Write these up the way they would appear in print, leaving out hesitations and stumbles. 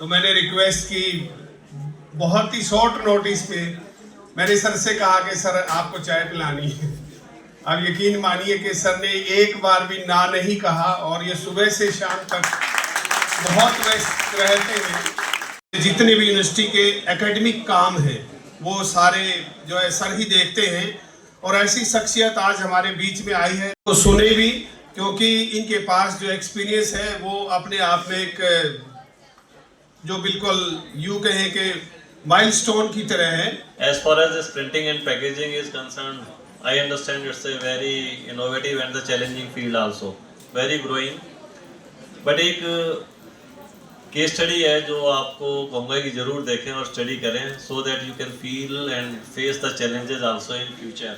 तो मैंने रिक्वेस्ट की, बहुत ही शॉर्ट नोटिस पे मैंने सर से कहा कि सर आपको चाय पिलानी है। अब यकीन मानिए कि सर ने एक बार भी ना नहीं कहा, और ये सुबह से शाम तक बहुत व्यस्त रहते हैं। जितने भी यूनिवर्सिटी के एकेडमिक काम हैं वो सारे जो है सर ही देखते हैं, और ऐसी शख्सियत आज हमारे बीच में आई है तो सुने भी, क्योंकि इनके पास जो एक्सपीरियंस है वो अपने आप में एक जो बिल्कुल यूं कहें कि माइलस्टोन की तरह है। As far as this printing and packaging is concerned, I understand it's a very innovative and the challenging field also, very growing. But एक केस स्टडी है जो आपको कहूँगा कि जरूर देखें और स्टडी करें, so that you can feel and face the challenges also in future.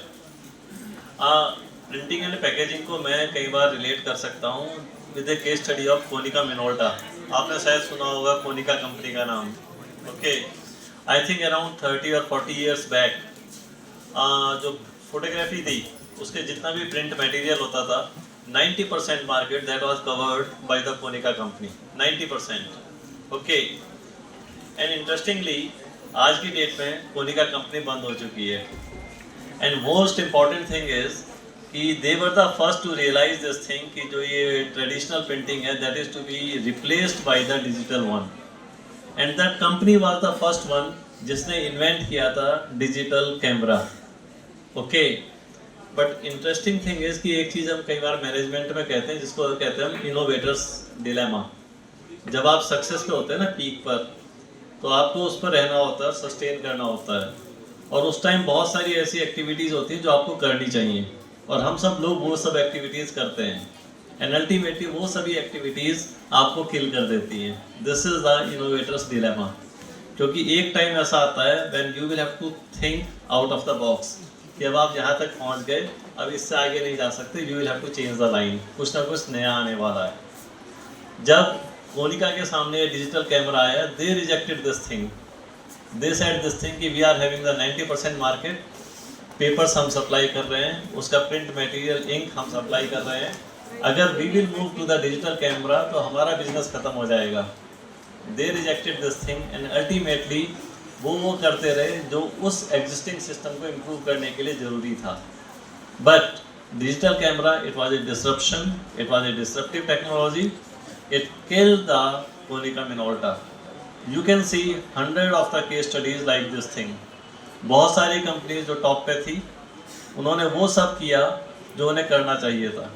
Printing and packaging को मैं कई बार रिलेट कर सकता हूँ with A case study of Konica Minolta. आपने शायद सुना होगा कोनिका कंपनी का नाम। ओके, आई थिंक अराउंड 30 और 40 ईयर्स बैक जो फोटोग्राफी थी उसके जितना भी प्रिंट मटेरियल होता था 90% market that was covered by the Konica company, 90%। Okay, and interestingly आज की डेट में कोनिका कंपनी बंद हो चुकी है। And most important thing is कि they were the first to realise this thing कि जो ये ट्रेडिशनल प्रिंटिंग है that is to be replaced by the digital one, and that company was the first one जिसने invent किया था digital camera. Okay, but interesting thing is कि एक चीज़ हम कई बार मैनेजमेंट में कहते हैं जिसको कहते हैं हम इनोवेटर्स डिलेमा। जब आप सक्सेस पे होते हैं ना पीक पर, तो आपको उस पर रहना होता है, सस्टेन करना होता है, और उस टाइम बहुत सारी ऐसी एक्टिविटीज़ होती हैं जो आपको करनी चाहिए, और हम सब लोग वो सब एक्टिविटीज़ करते हैं, एंड अल्टीमेटली वो सभी एक्टिविटीज़ आपको किल कर देती हैं। This is the innovator's dilemma, क्योंकि एक टाइम ऐसा आता है when you will have to think out of the box कि अब आप यहाँ तक पहुँच गए, अब इससे आगे नहीं जा सकते, you will have to change the line, कुछ ना कुछ नया आने वाला है। जब कोनिका के सामने डिजिटल कैमरा आया, they rejected this thing, they said this thing कि we are having the 90% market, papers हम सप्लाई कर रहे हैं, उसका प्रिंट मटेरियल इंक हम सप्लाई कर रहे हैं, अगर we will move to the digital camera तो हमारा बिजनेस खत्म हो जाएगा। They rejected this thing, and ultimately वो करते रहे जो उस एग्जिस्टिंग सिस्टम को इम्प्रूव करने के लिए ज़रूरी था। But digital camera, it was a disruption, it was a disruptive technology, it killed the Konica Minolta. You can see 100 of the case studies like this thing. बहुत सारी कंपनीज जो top पे थी उन्होंने वो सब किया जो उन्हें करना चाहिए था।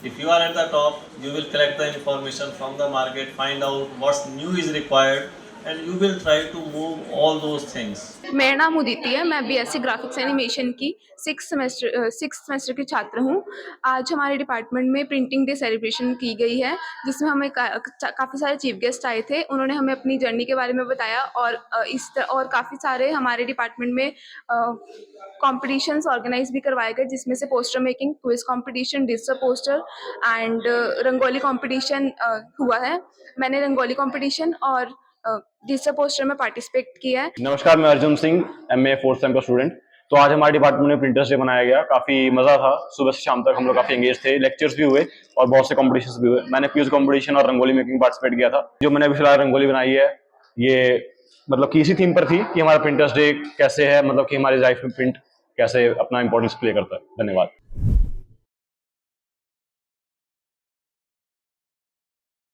If you are at the top, you will collect the information from the market, find out what's new is required, and you will try to move all those things. मेरा नाम उदिति है, मैं बीएससी ग्राफिक्स एनिमेशन की 6th semester की छात्र हूँ। आज हमारे डिपार्टमेंट में प्रिंटिंग डे सेलिब्रेशन की गई है, जिसमें हमें काफ़ी सारे चीफ गेस्ट आए थे। उन्होंने हमें अपनी जर्नी के बारे में बताया, और और काफ़ी सारे हमारे डिपार्टमेंट में कॉम्पिटिशन्स ऑर्गेनाइज भी करवाए गए, जिसमें से poster making, quiz competition, digital poster and rangoli competition हुआ है। मैंने रंगोली कॉम्पिटिशन और डिजिटल पोस्टर में पार्टिसिपेट किया है। नमस्कार, मैं Arjun Singh, MA 4th same का स्टूडेंट। तो आज हमारे डिपार्टमेंट में प्रिंटर्स डे मनाया गया। काफ़ी मज़ा था, सुबह से शाम तक हम लोग काफ़ी एंगेज थे, लेक्चर्स भी हुए और बहुत से कॉम्पिटिशन्स भी हुए। मैंने क्विज कॉम्पिटिशन और रंगोली मेकिंग पार्टिसिपेट किया था। जो मैंने अभी फिलहाल रंगोली बनाई है, ये मतलब कि इसी थीम पर थी कि हमारा प्रिंटर्स डे कैसे है, मतलब कि हमारी लाइफ में प्रिंट कैसे अपना इंपॉर्टेंस प्ले करता है। धन्यवाद।